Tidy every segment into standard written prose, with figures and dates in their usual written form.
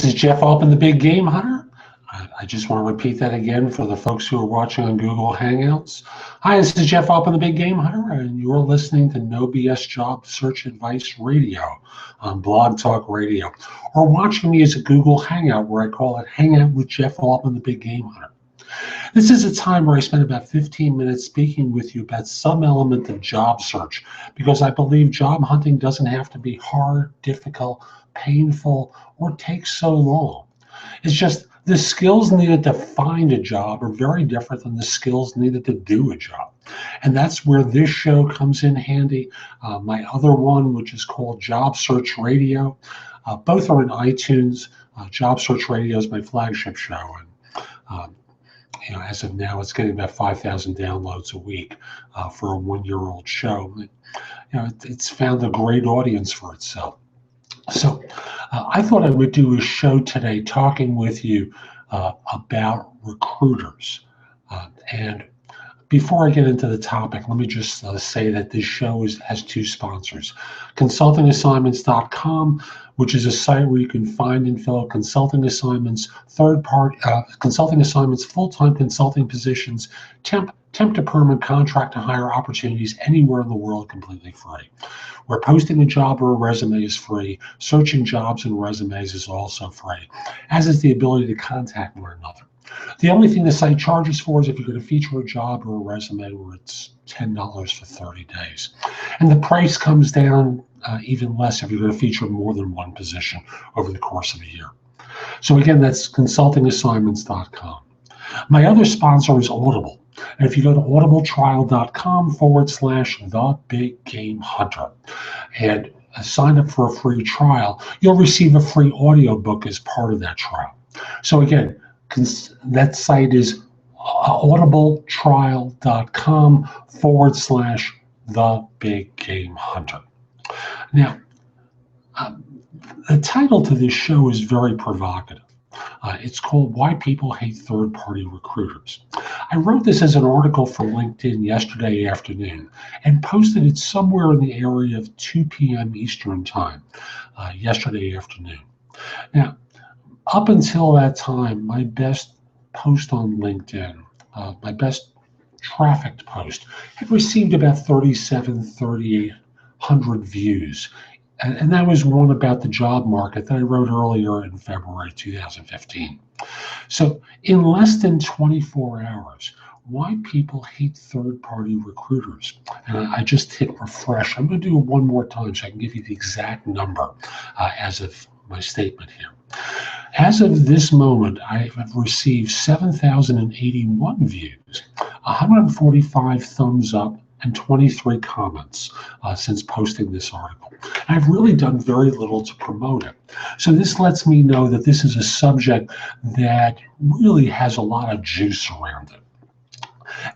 This is Jeff Altman, the Big Game Hunter. I just want to repeat that again for the folks who are watching on Google Hangouts. Hi, this is Jeff Altman, the Big Game Hunter, and you're listening to No BS Job Search Advice Radio on Blog Talk Radio, or watching me as a Google Hangout where I call it Hangout with Jeff Altman, the Big Game Hunter. This is a time where I spend about 15 minutes speaking with you about some element of job search, because I believe job hunting doesn't have to be hard, difficult, painful, or take so long. It's just the skills needed to find a job are very different than the skills needed to do a job. And that's where this show comes in handy. My other one, which is called Job Search Radio, both are in iTunes. Job Search Radio is my flagship show. And as of now, it's getting about 5,000 downloads a week for a one-year-old show. It's found a great audience for itself. So I thought I would do a show today talking with you about recruiters. And before I get into the topic, let me just say that this show has two sponsors. ConsultingAssignments.com, which is a site where you can find and fill consulting assignments, consulting assignments, full-time consulting positions, temp to permanent, contract to hire opportunities anywhere in the world completely free. Where posting a job or a resume is free, searching jobs and resumes is also free, as is the ability to contact one another. The only thing the site charges for is if you're going to feature a job or a resume where it's $10 for 30 days. And the price comes down even less if you're going to feature more than one position over the course of a year. So again, that's consultingassignments.com. My other sponsor is Audible. And if you go to audibletrial.com/thebiggamehunter and sign up for a free trial, you'll receive a free audiobook as part of that trial. So again, that site is audibletrial.com/thebiggamehunter. Now, the title to this show is very provocative. It's called Why People Hate Third-Party Recruiters. I wrote this as an article for LinkedIn yesterday afternoon and posted it somewhere in the area of 2 p.m. Eastern Time yesterday afternoon. Now, up until that time, my best post on LinkedIn, my best trafficked post, had received about 3,800 views. And that was one about the job market that I wrote earlier in February 2015. So in less than 24 hours, why people hate third-party recruiters. And I just hit refresh. I'm going to do it one more time so I can give you the exact number as of my statement here. As of this moment, I have received 7,081 views, 145 thumbs up, and 23 comments since posting this article. I've really done very little to promote it. So this lets me know that this is a subject that really has a lot of juice around it.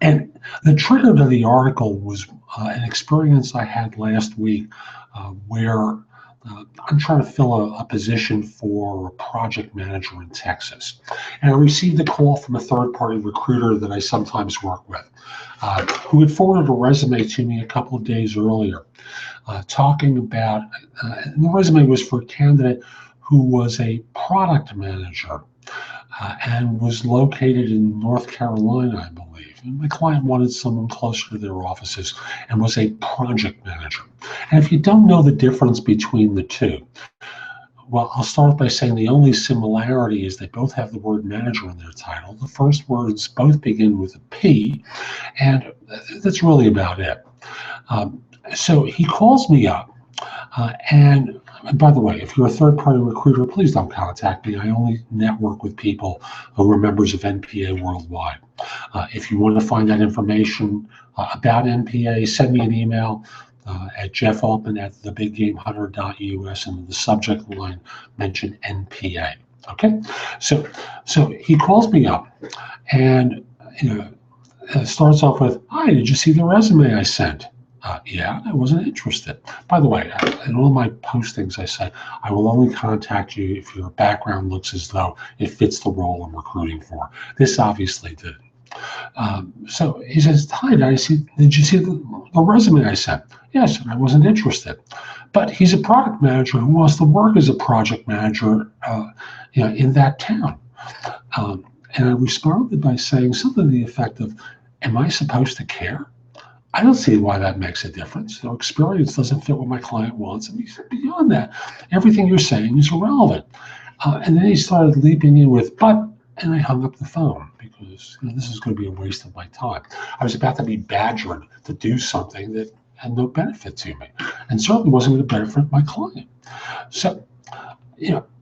And the trigger to the article was an experience I had last week where I'm trying to fill a position for a project manager in Texas. And I received a call from a third-party recruiter that I sometimes work with, who had forwarded a resume to me a couple of days earlier, talking about, and the resume was for a candidate who was a product manager and was located in North Carolina, I believe. And my client wanted someone closer to their offices and was a project manager. And if you don't know the difference between the two, well, I'll start by saying the only similarity is they both have the word manager in their title. The first words both begin with a P, and that's really about it. So he calls me up, and by the way, if you're a third-party recruiter, please don't contact me. I only network with people who are members of NPA worldwide. If you want to find that information about NPA, send me an email at jeffaltman@thebiggamehunter.us, and in the subject line, mention NPA. Okay, so he calls me up, and starts off with, "Hi, did you see the resume I sent?" Yeah, I wasn't interested. By the way, in all my postings, I say, I will only contact you if your background looks as though it fits the role I'm recruiting for. This obviously did. So he says, "Hi, did you see the resume I sent?" Yes, and I wasn't interested. but he's a product manager who wants to work as a project manager in that town. And I responded by saying something to the effect of, am I supposed to care? I don't see why that makes a difference. Experience doesn't fit what my client wants. And he said, beyond that, everything you're saying is irrelevant. And then he started leaping in with, but, and I hung up the phone because this is going to be a waste of my time. I was about to be badgered to do something that had no benefit to me, and certainly wasn't going to benefit my client. So,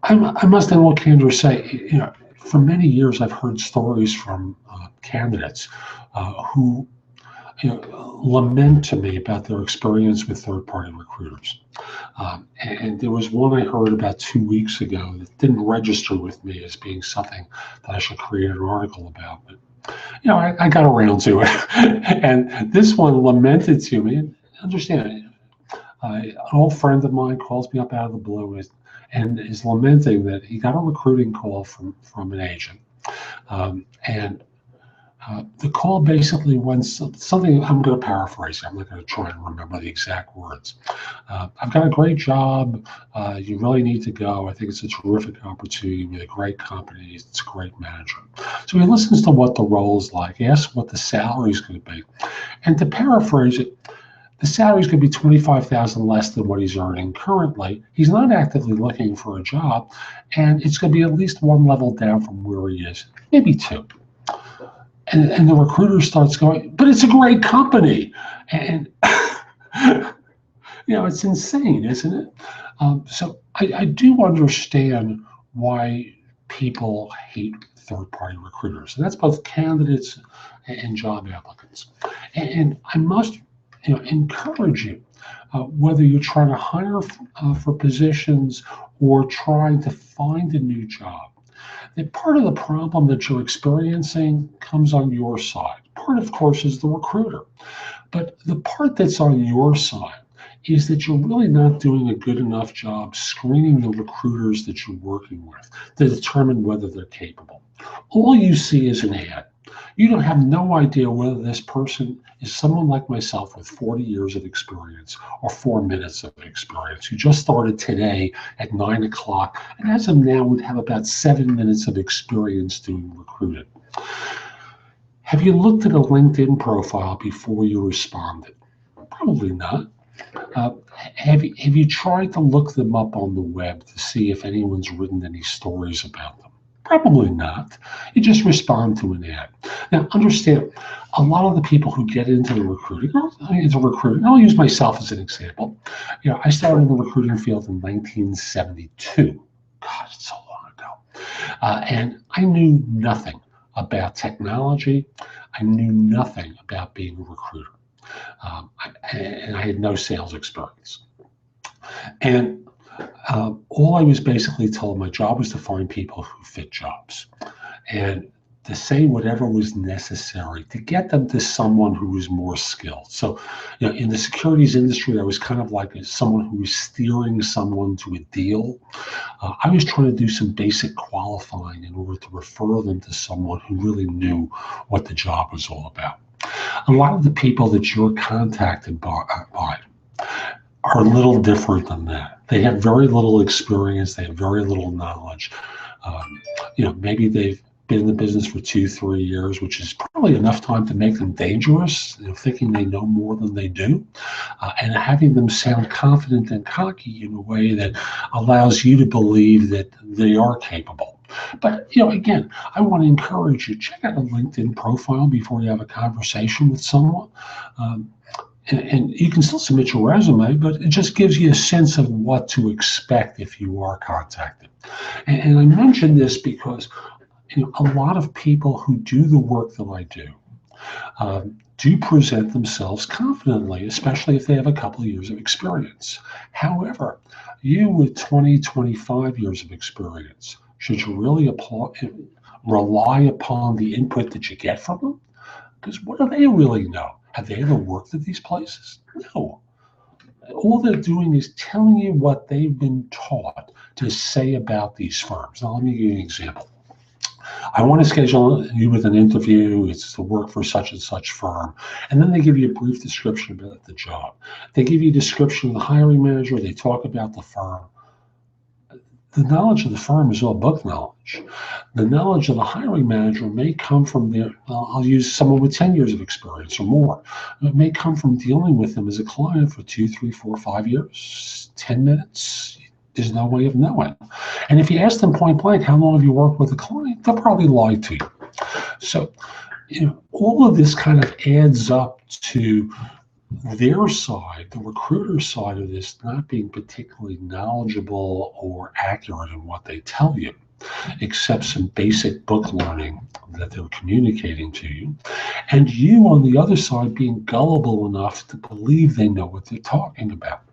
I must in all candor say, for many years I've heard stories from candidates who lament to me about their experience with third-party recruiters. And there was one I heard about 2 weeks ago that didn't register with me as being something that I should create an article about. But I got around to it. And this one lamented to me, and understand, an old friend of mine calls me up out of the blue and is lamenting that he got a recruiting call from an agent. The call basically went something, I'm going to paraphrase it. I'm not going to try and remember the exact words. I've got a great job. You really need to go. I think it's a terrific opportunity with a great company. It's a great manager. So he listens to what the role is like. He asks what the salary is going to be. And to paraphrase it, the salary is going to be $25,000 less than what he's earning currently. He's not actively looking for a job, and it's going to be at least one level down from where he is, maybe two. And the recruiter starts going, but it's a great company. And, it's insane, isn't it? So I do understand why people hate third-party recruiters. And that's both candidates and job applicants. And I must encourage you, whether you're trying to hire for positions or trying to find a new job, that part of the problem that you're experiencing comes on your side. Part, of course, is the recruiter. But the part that's on your side is that you're really not doing a good enough job screening the recruiters that you're working with to determine whether they're capable. All you see is an ad. You don't have no idea whether this person is someone like myself with 40 years of experience or 4 minutes of experience who just started today at 9 o'clock and as of now would have about 7 minutes of experience doing recruiting. Have you looked at a LinkedIn profile before you responded? Probably not. Have you tried to look them up on the web to see if anyone's written any stories about them? Probably not. You just respond to an ad. Now, understand, a lot of the people who get into recruiting, I'll use myself as an example. I started in the recruiting field in 1972. God, it's so long ago. And I knew nothing about technology. I knew nothing about being a recruiter. And I had no sales experience. And all I was basically told, my job was to find people who fit jobs and to say whatever was necessary to get them to someone who was more skilled. So, in the securities industry, I was kind of like someone who was steering someone to a deal. I was trying to do some basic qualifying in order to refer them to someone who really knew what the job was all about. A lot of the people that you're contacted by are a little different than that. They have very little experience. They have very little knowledge. Maybe they've been in the business for 2-3 years, which is probably enough time to make them dangerous, thinking they know more than they do, and having them sound confident and cocky in a way that allows you to believe that they are capable. But, again, I want to encourage you, check out a LinkedIn profile before you have a conversation with someone. And you can still submit your resume, but it just gives you a sense of what to expect if you are contacted. And I mention this because a lot of people who do the work that I do present themselves confidently, especially if they have a couple of years of experience. However, you with 20, 25 years of experience, should you really rely upon the input that you get from them? Because what do they really know? Have they ever worked at these places? No. All they're doing is telling you what they've been taught to say about these firms. Now, let me give you an example. I want to schedule you with an interview. It's to work for such and such firm. And then they give you a brief description about the job. They give you a description of the hiring manager. They talk about the firm. The knowledge of the firm is all book knowledge. The knowledge of the hiring manager may come from I'll use someone with 10 years of experience or more. It may come from dealing with them as a client for 2, 3, 4, 5 years, 10 minutes. There's no way of knowing. And if you ask them point blank, how long have you worked with a client, they'll probably lie to you. So, all of this kind of adds up to their side, the recruiter side of this, not being particularly knowledgeable or accurate in what they tell you, except some basic book learning that they're communicating to you. And you, on the other side, being gullible enough to believe they know what they're talking about.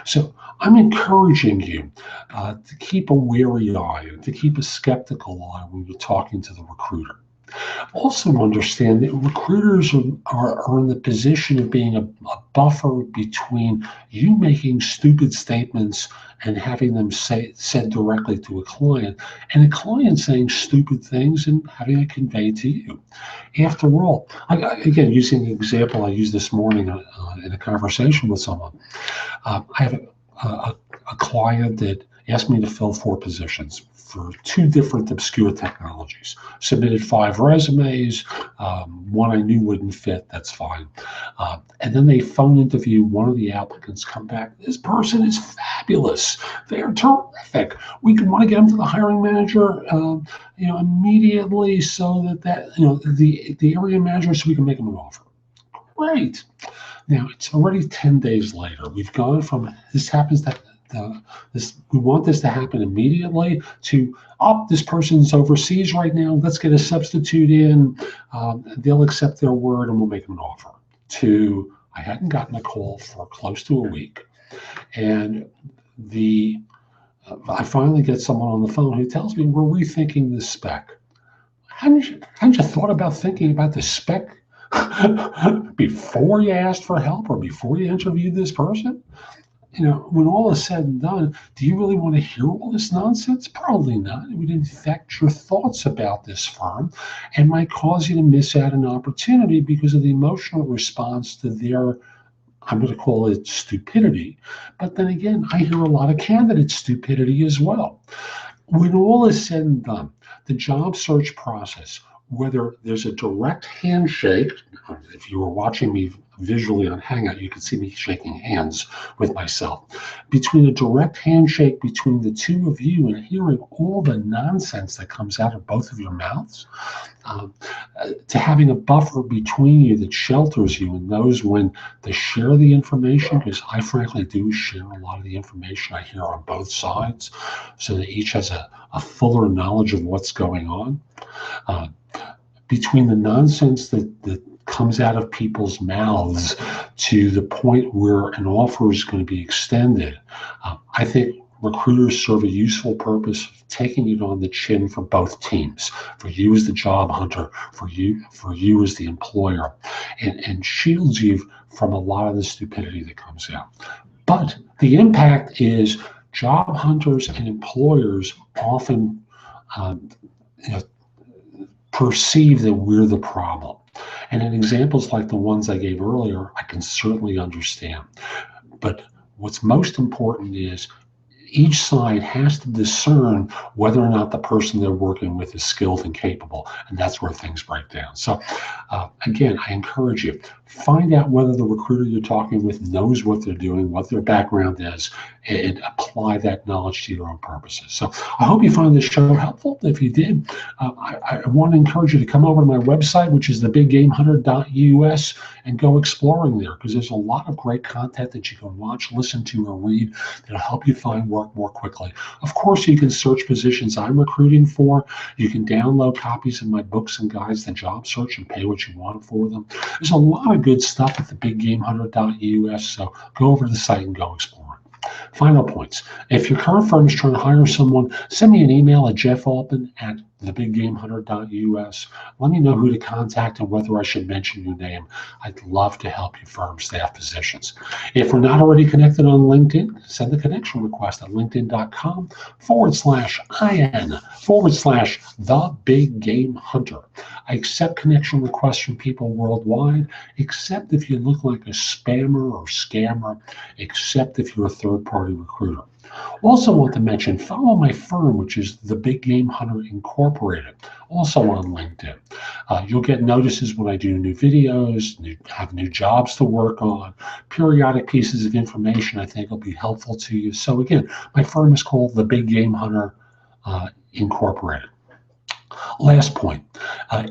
So I'm encouraging you to keep a wary eye and to keep a skeptical eye when you're talking to the recruiter. Also understand that recruiters are in the position of being a buffer between you making stupid statements and having them said directly to a client, and a client saying stupid things and having it conveyed to you. After all, again, using the example I used this morning in a conversation with someone, I have a client that asked me to fill 4 positions for 2 different obscure technologies. Submitted 5 resumes, one I knew wouldn't fit, that's fine. And then they phone interview one of the applicants, come back, this person is fabulous, they're terrific. We want to get them to the hiring manager immediately so that the area manager, so we can make them an offer. Great. Now, it's already 10 days later. We've gone from this happens that we want this to happen immediately to, this person's overseas right now, let's get a substitute in, they'll accept their word and we'll make them an offer, to I hadn't gotten a call for close to a week, and I finally get someone on the phone who tells me we're rethinking the spec. Hadn't you thought about thinking about the spec before you asked for help or before you interviewed this person? When all is said and done, do you really want to hear all this nonsense? Probably not. It would infect your thoughts about this firm and might cause you to miss out an opportunity because of the emotional response to their, I'm going to call it stupidity. But then again, I hear a lot of candidate stupidity as well. When all is said and done, the job search process, whether there's a direct handshake, if you were watching me visually on Hangout, you can see me shaking hands with myself, between a direct handshake between the two of you and hearing all the nonsense that comes out of both of your mouths, to having a buffer between you that shelters you and knows when to share the information, because I frankly do share a lot of the information I hear on both sides, so that each has a fuller knowledge of what's going on. Between the nonsense that comes out of people's mouths to the point where an offer is going to be extended, I think recruiters serve a useful purpose of taking it on the chin for both teams, for you as the job hunter, for you as the employer, and shields you from a lot of the stupidity that comes out. But the impact is job hunters and employers often perceive that we're the problem. And in examples like the ones I gave earlier, I can certainly understand. But what's most important is each side has to discern whether or not the person they're working with is skilled and capable, and that's where things break down. So again, I encourage you, find out whether the recruiter you're talking with knows what they're doing, what their background is, and apply that knowledge to your own purposes. So I hope you found this show helpful. If you did, I want to encourage you to come over to my website, which is thebiggamehunter.us, and go exploring there, because there's a lot of great content that you can watch, listen to, or read that'll help you find work more quickly. Of course, you can search positions I'm recruiting for. You can download copies of my books and guides to job search and pay what you want for them. There's a lot of good stuff at thebiggamehunter.us, so go over to the site and go explore. Final points. If your current firm is trying to hire someone, send me an email at Jeff Altman at thebiggamehunter.us. Let me know who to contact and whether I should mention your name. I'd love to help you firm staff positions. If we're not already connected on LinkedIn, send a connection request at linkedin.com/IN/thebiggamehunter. I accept connection requests from people worldwide, except if you look like a spammer or scammer, except if you're a third-party recruiter. Also want to mention, follow my firm, which is The Big Game Hunter Incorporated, also on LinkedIn. You'll get notices when I do new videos, have new jobs to work on, periodic pieces of information I think will be helpful to you. So again, my firm is called The Big Game Hunter Incorporated. Last point,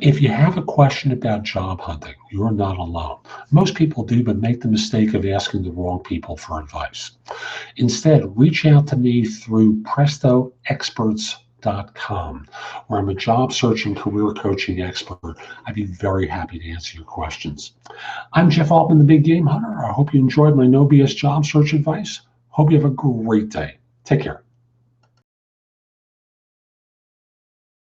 if you have a question about job hunting, you're not alone. Most people do, but make the mistake of asking the wrong people for advice. Instead, reach out to me through PrestoExperts.com, where I'm a job search and career coaching expert. I'd be very happy to answer your questions. I'm Jeff Altman, the Big Game Hunter. I hope you enjoyed my no BS job search advice. Hope you have a great day. Take care.